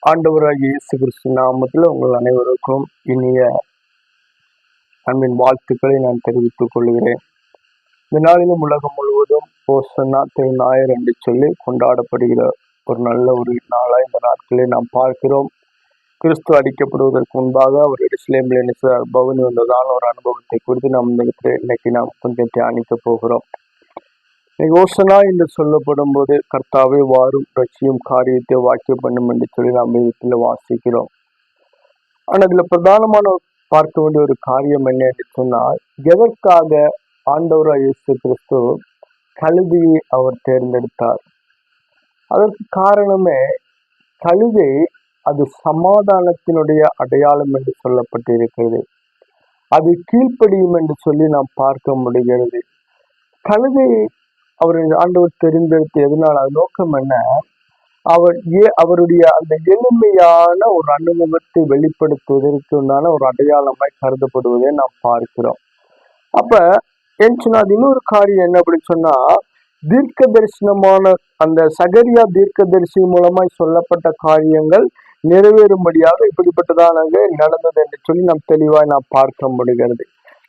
ஆண்டவராகிய இயேசு கிறிஸ்து நாமத்தில் உங்கள் அனைவருக்கும் இனிய அன்பின் வாழ்த்துக்களை நான் தெரிவித்துக் கொள்கிறேன். இந்த நாளிலும் உலகம் முழுவதும் ஓசன்னா திருநாயர் என்று சொல்லி கொண்டாடப்படுகிற ஒரு நல்ல ஒரு நாளாக இந்த நாட்களை நாம் பார்க்கிறோம். கிறிஸ்து அடிக்கப்படுவதற்கு முன்பாக அவர் எருசலேமில் என்ன பவனி வந்ததான ஒரு அனுபவத்தை குறித்து நாம் இன்னைக்கு நாம் கொஞ்சம் தியானிக்க போகிறோம். ஓசனா என்று சொல்லப்படும் போது கர்த்தாவே வாரும் ரட்சியும் காரியத்தை வாக்கியம் பண்ணும் என்று சொல்லி நாம் வேதத்தில் வாசிக்கிறோம். ஆனால் இதுல பிரதானமான பார்க்க வேண்டிய ஒரு காரியம் என்ன என்று சொன்னால், எதற்காக ஆண்டவராய் இயேசு கிறிஸ்து கழுதையை அவர் தேர்ந்தெடுத்தார்? அதற்கு காரணமே, கழுதை அது சமாதானத்தினுடைய அடையாளம் என்று சொல்லப்பட்டிருக்கிறது. அது கீழ்ப்படியும் என்று சொல்லி நாம் பார்க்க முடிகிறது. கழுதை ஆண்டவர் தெரிந்தெடுத்து எதனால், அது நோக்கம் என்ன? அவருடைய அந்த எளிமையான ஒரு அனுபவத்தை வெளிப்படுத்துவதற்குண்டான ஒரு அடையாளமாய் கருதப்படுவதை நாம் பார்க்கிறோம். அப்ப ஏன்னு சொன்னா, அது இன்னொரு காரியம் என்ன அப்படின்னு சொன்னா, தீர்க்க தரிசனமான அந்த சகரியா தீர்க்க தரிசி மூலமாய் சொல்லப்பட்ட காரியங்கள் நிறைவேறும்படியாக இப்படிப்பட்டதானது நடந்தது என்று சொல்லி நாம் தெளிவாய் நாம் பார்க்க முடிகிறது.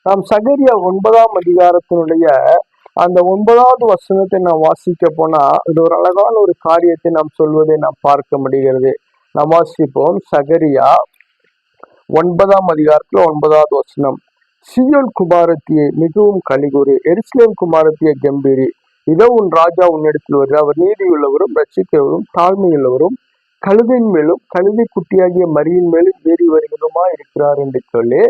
நாம் சகரியா 9ஆம் அதிகாரத்தினுடைய அந்த 9வது வசனத்தை நாம் வாசிக்க போனா, இது ஒரு அழகான ஒரு காரியத்தை நாம் சொல்வதை நாம் பார்க்க முடிகிறது. நாம் வாசிப்போம். சகரியா 9ஆம் அதிகாரத்துல 9வது வசனம். சீயோன் குமாரத்தியை மிகவும் கலிகூறு, எருசலேம் குமாரத்தியை கம்பீரி, இதோ உன் ராஜா உன்னிடத்தில் வருகிறார், அவர் நீதியுள்ளவரும் ரட்சிக்கிறவரும் தாழ்மையுள்ளவரும் கழுதையின் மேலும் கழுதை குட்டியாகிய மரியின் மேலும் ஏறி வருகிறதுமா இருக்கிறார் என்று சொல்லி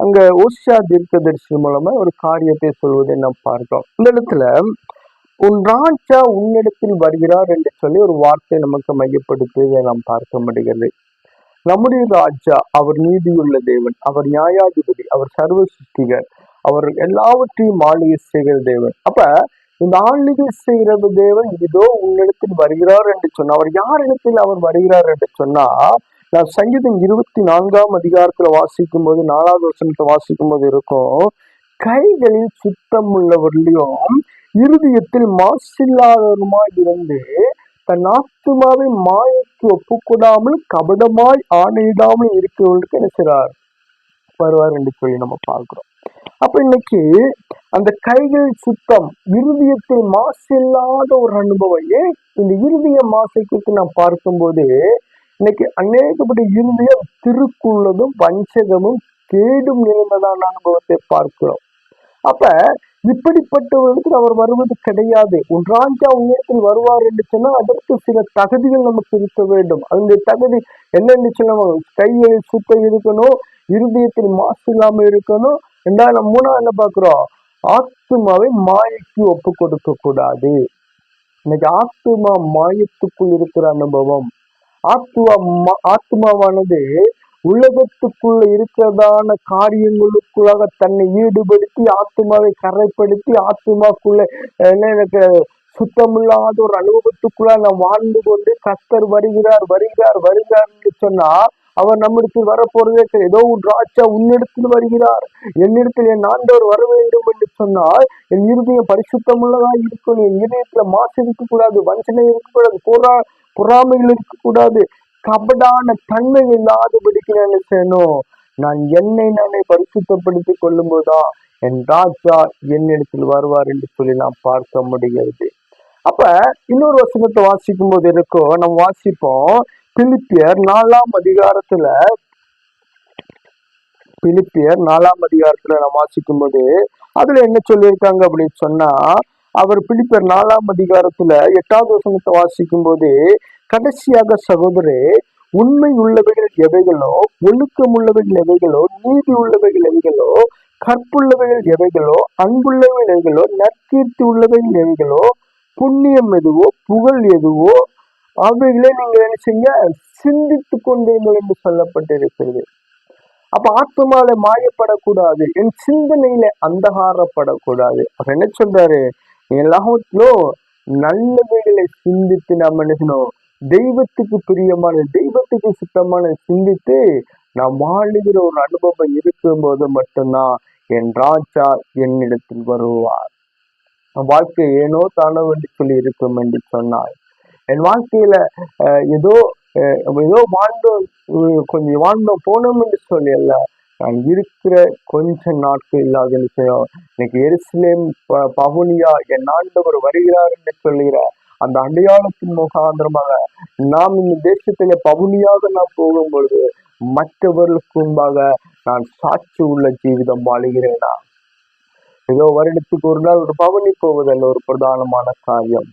அங்க ஓசியா தீர்க்கதரிசி மூலமா ஒரு காரியத்தை சொல்வதை நாம் பார்க்கிறோம். இந்த இடத்துல உன் ராஜா உன்னிடத்தில் வருகிறார் என்று சொல்லி ஒரு வார்த்தை நமக்கு மையப்படுத்துவதை நாம் பார்க்க முடிகிறது. நம்முடைய ராஜா அவர் நீதியுள்ள தேவன், அவர் நியாயாதிபதி, அவர் சர்வ சிருஷ்டிகர், அவர் எல்லாவற்றையும் ஆளுகை செய்கிற தேவன். அப்ப இந்த ஆளுகை செய்கிற தேவன் இதோ உன்னிடத்தில் வருகிறார் என்று சொன்னா, அவர் யார் இடத்தில் அவர் வருகிறார் என்று சொன்னா, நான் சங்கீதம் 24ஆம் அதிகாரத்துல வாசிக்கும் போது 4வது வசனத்தை வாசிக்கும் போது இருக்கும், கைகளில் சுத்தம் உள்ளவர்களையும் இருதயத்தில் மாசில்லாதவருமாய் இருந்து தன் ஆத்துமாவை மாயைக்கு ஒப்புக்கூடாமல் கபடமாய் ஆணையிடாமல் இருக்கிறவர்களுக்கு என்ன செய்றார்? வருவார் என்று சொல்லி நம்ம பார்க்கிறோம். அப்ப இன்னைக்கு அந்த கைகள் சுத்தம், இருதயத்தில் மாசு இல்லாத ஒரு அனுபவம். ஏன் இந்த இருதய மாசை குறித்து நாம் பார்க்கும்போது, இன்னைக்கு அநேகப்பட்ட இருதயம் திருக்குள்ளதும் வஞ்சகமும் கேடும் நிறைந்ததான அனுபவத்தை பார்க்கிறோம். அப்ப இப்படிப்பட்டவர்களுக்கு அவர் வருவது கிடையாது. உன் ராஜா உன்னிடத்தில் வருவார் என்று சொன்னால் அதற்கு சில தகுதிகள் நமக்கு இருக்க வேண்டும். அந்த தகுதி என்னென்னு சொன்ன, கைகளில் சுத்தம் இருக்கணும், இருதயத்தில் மாசு இல்லாம இருக்கணும். ரெண்டாவது 3வது என்ன பார்க்கிறோம்? ஆத்துமாவை மாயைக்கு ஒப்பு கொடுக்க கூடாது. இன்னைக்கு ஆத்துமா மாயத்துக்குள் இருக்கிற அனுபவம். ஆத்மாவானது உலகத்துக்குள்ள இருக்கிறதான காரியங்களுக்குள்ளாக தன்னை ஈடுபடுத்தி ஆத்மாவை கரைப்படுத்தி ஆத்மாக்குள்ள எனக்கு சுத்தமில்லாத ஒரு அனுபவத்துக்குள்ள நான் வாழ்ந்து கொண்டு கர்த்தர் வருகிறார் வருகிறார் வருகிறார் என்று சொன்னா, அவர் நம்மிடத்தில் வரப்போறதே கிடையாது. ஏதோ ஒரு ராஜா உன்னிடத்தில் வருகிறார், என்னிடத்தில் என் ஆண்டவர் வர வேண்டும் என்று சொன்னால் என் இருதயம் பரிசுத்தமுள்ளதா இருக்கணும், என் இருதயத்துல மாசு இருக்கக்கூடாது, வஞ்சனை இருக்கக்கூடாது, பொறாமைகள் இருக்கக்கூடாது, கபடான தன்மை இல்லாதபடிக்கு என்ன செய்யணும்? நான் என்னை நானே பரிசுத்தப்படுத்திக் கொள்ளும் போதுதான் என் ராஜா என்னிடத்தில் வருவார் என்று சொல்லி நாம் பார்க்க முடிகிறது. அப்ப இன்னொரு வசனத்தை வாசிக்கும் போது இருக்கோ, நம்ம வாசிப்போம். பிலிப்பியர் 4ஆம் அதிகாரத்துல நம்ம வாசிக்கும் போது அதுல என்ன சொல்லியிருக்காங்க அப்படின்னு சொன்னா, அவர் பிலிப்பியர் 4ஆம் அதிகாரத்துல 8வது வசனத்தை வாசிக்கும் போது, கடைசியாக சகோதரே, உண்மை உள்ளவைகள் எவைகளோ, ஒழுக்கம் உள்ளவைகள் எவைகளோ, நீதி உள்ளவைகள் எவைகளோ, கற்புள்ளவைகள் எவைகளோ, அன்புள்ளவைகள் எவைகளோ, நற்கீர்த்தி உள்ளவைகள் எவைகளோ, புண்ணியம் எதுவோ, புகழ் எதுவோ, அவைகளை நீங்க என்ன செய்ய சிந்தித்து கொண்டீர்கள் என்று சொல்லப்பட்டிருக்கிறது. அப்ப ஆத்மால மாயப்படக்கூடாது, என் சிந்தனையில அந்தகாரப்படக்கூடாது. அப்ப என்ன சொல்றாரு? எல்லாத்திலும் நல்லவைகளை சிந்தித்து நாம் நினைக்கணும், தெய்வத்துக்கு பிரியமான தெய்வத்துக்கு சுத்தமான சிந்தித்து நாம் வாழுகிற ஒரு அனுபவம் இருக்கும்போது மட்டும்தான் என் ராஜா என்னிடத்தில் வருவார். வாழ்க்கை ஏனோ தானோ என்று சொல்லி இருக்கும் என்று சொன்னார். என் வாழ்க்கையில ஏதோ ஏதோ வாழ்ந்தோம், கொஞ்சம் வாழ்ந்தோம் போனோம் என்று சொல்லல. நான் இருக்கிற கொஞ்ச நாட்கள் இல்லாத விஷயம் இன்னைக்கு எருசலேம் பவுனியா என் ஆண்டவர் வருகிறார் என்று சொல்லுகிற அந்த அடையாளத்தின் முகாந்திரமாக நாம் இந்த தேசத்திலே பவுனியாக நாம் போகும் பொழுது மற்றவர்களுக்கு முன்பாக நான் சாட்சி உள்ள ஜீவிதம் வாழுகிறேனா? ஏதோ வருடத்துக்கு ஒரு நாள் ஒரு பவனி போவதல்ல ஒரு பிரதானமான காரியம்.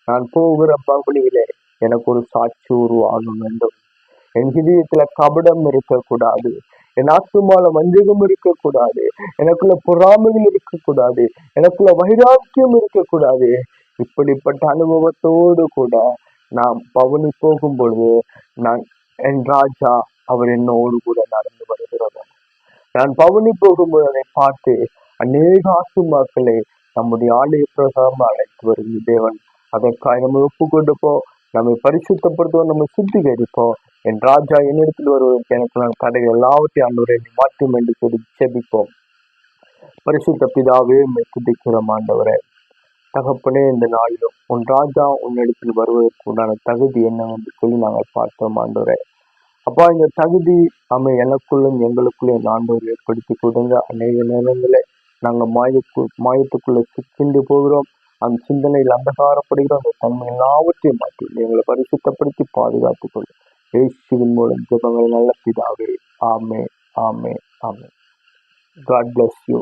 நான் போகிற பவனியிலே எனக்கு ஒரு சாட்சி உருவாக வேண்டும். என் இதயத்துல கபடம் இருக்கக்கூடாது, என் ஆத்துமால வஞ்சகம் இருக்கக்கூடாது, எனக்குள்ள பொறாமைகள் இருக்கக்கூடாது, எனக்குள்ள வைராக்கியம் இருக்கக்கூடாது. இப்படிப்பட்ட அனுபவத்தோடு கூட நாம் பவனி போகும் பொழுது நான் என் ராஜா அவர் என்னோடு கூட நடந்து வருகிறோம். நான் பவனி போகும்போது அதை பார்த்து அநேக ஆத்துமாக்களை நம்முடைய ஆலய பிரகாரம் அழைத்து வரும் தேவன். அதற்காக நம்ம ஒப்பு கொடுப்போம், நம்மை பரிசுத்தப்படுத்துவோம், நம்ம சுத்திகரிப்போம். என் ராஜா என்னிடத்தில் வருவதற்கு எனக்கு நான் தடை எல்லாவற்றையும் ஆண்டவரை மாற்றும் என்று சொல்லி செபிப்போம். பரிசுத்த பிதாவே துதிக்கிறோம் ஆண்டவரே. தகப்பனே, இந்த நாளிலும் உன் ராஜா உன்னிடத்தில் வருவதற்கு உண்டான தகுதி என்னவென்று சொல்லி நாங்கள் பார்த்தோம் ஆண்டவரே. அப்பா, இந்த தகுதி நம்ம எனக்குள்ளும் எங்களுக்குள்ளும் ஆண்டவர் ஏற்படுத்தி கொடுங்க. அநேக நேரங்களே நாங்கள் மாயத்துக்குள்ள சிக்கிண்டு போகிறோம். அந்த சிந்தனையில் அந்தகாரப்படுகிறோம். அந்த தன்மை எல்லாவற்றையும் மாற்றி எங்களை பரிசுத்தப்படுத்தி பாதுகாத்துக் கொள்ளும். இயேசுவின் மூலம் ஜெபங்கள் நல்ல பிதாவே. ஆமே, ஆமே, ஆமே. God bless you.